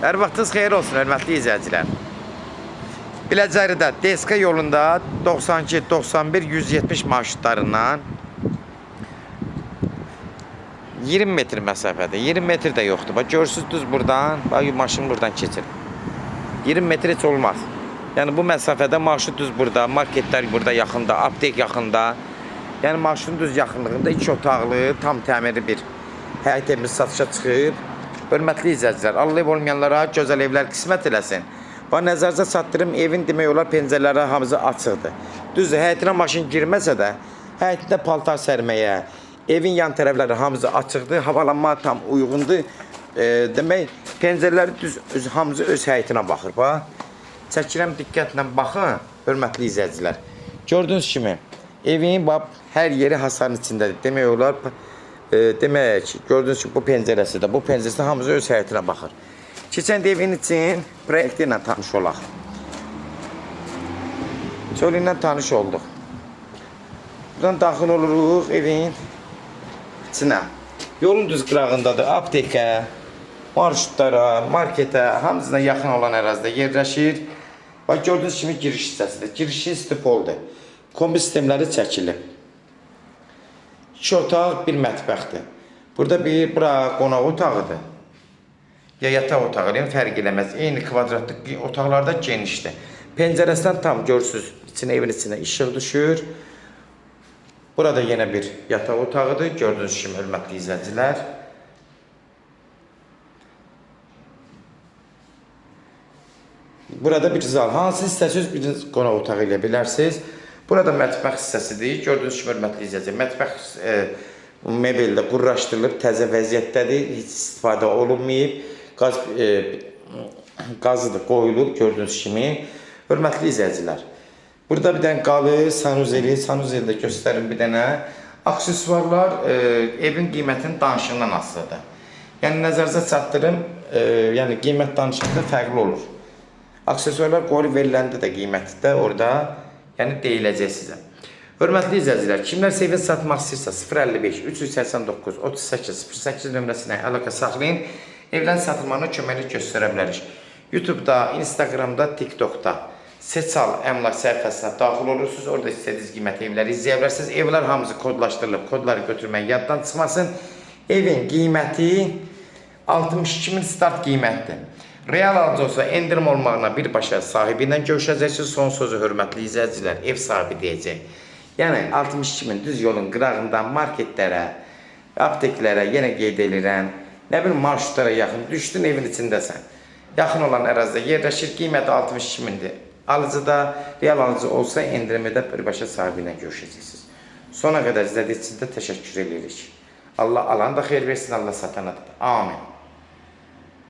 Hər vaxtınız xeyir olsun, hörmətli izləyicilər. Biləcəridə DSK yolunda 92, 91, 170 marşrutlarından 20 metr məsafədə, 20 metr də yoxdur. Bax, görürsünüz düz buradan, bax, maşın buradan keçir. 20 metr heç olmaz. Yəni bu məsafədə marşrut düz burada, marketlər burada yaxında, aptek yaxında. Yəni marşrutun düz yaxınlığında 2 otaqlı, tam təmirli bir həyət evimiz satışa çıxıb. Hörmətli izləyicilər, Allah ev olmayanlara gözəl evlər qismət eləsin. Bax, nəzərinizə çatdırım, evin demək olar pəncərələri hamısı açıqdır. Düzdür, həyətinə maşın girməsə də, həyətində paltar sərməyə, evin yan tərəfləri hamısı açıqdır, havalanma tam uyğundur. Demək, pəncərələri düz hamısı öz həyətinə baxır. Bax, çəkirəm diqqətlə baxın, hörmətli izləyicilər. Gördüyünüz kimi, evin bax, hər yeri hasarın içindədir. Demək olar, demək, gördüyünüz ki, bu pəncərəsi də, bu pəncərəsi hamısı öz həyətinə baxır. Keçən evin için proyekti ilə tanış olaq. Çölü ilə tanış olduq. Buradan daxil oluruq evin içinə. Yolun düz qırağındadır, aptekə, marşrutlara, marketə, hamısına yaxın olan ərazidə yerləşir. Bax, gördüyünüz kimi giriş hissəsidir. Girişi stipoldur. Kombi sistemləri çəkilib. 2 otaq, 1 mətbəxdir. Burada bura qonaq otağıdır. Ya yataq otağı, yəni fərq eləməz. Eyni kvadratlıq otaqlarda genişdir. Pəncərəsindən tam görürsünüz, evin içinə işıq düşür. Burada yenə bir yataq otağıdır. Gördüyünüz kimi, hörmətli izləyicilər. Burada bir zal. Hansı istəsiniz bir qonaq otağı ilə bilərsiniz. Burada mətbəx hissəsidir. Gördüyünüz kimi, hörmətli izləyicilər, mətbəx mebeldə qurraşdırılıb, təzə vəziyyətdədir. Heç istifadə olunmayıb. Qazıdır, qoyulub, gördüyünüz kimi. Hörmətli izləyicilər, burada bir dənə qalı, sanuzeli də göstərim bir dənə. Aksesuarlar evin qiymətinin danışığından asılıdır. Yəni, nəzərinizə çatdırım, yəni qiymət danışığında fərqli olur. Aksesuarlar qoyulub veriləndə də qiyməti də orada deyiləcək sizə. Hörmətli izləyicilər, kimlər evini satmaq istəyirsə 055 389 38 08 nömrəsinə əlaqə saxlayın. Evlərin satılmağına köməklik göstərə bilərik. YouTube'da, Instagram'da, TikTok'da Seçal əmlak səhifəsinə daxil olursunuz. Orada istədiyiniz qiymətli evləri izləyə bilərsiniz. Evlər hamısı kodlaşdırılıb, kodları götürmək yaddan çıxmasın. Evin qiyməti 62.000 start qiymətdir. Real alıcı olsa endirim olmağına birbaşa sahibi ilə görüşəcəksiniz. Son sözü hörmətli izləyicilər, ev sahibi deyəcək. Yəni 62.000 düz yolun qırağından marketlərə, apteklərə yenə qeyd edirəm. Nə bilim, marşrutlara yaxın düşdün, evin içindəsən. Yaxın olan ərazidə yerləşir, qiyməti 62.000-dir. Alıcıda, real alıcı olsa endirimi də birbaşa sahibi ilə görüşəcəksiniz. Sona qədər izlədiyiniz üçün də təşəkkür edirik. Allah alanı da xeyir versin, Allah satana da. Amin.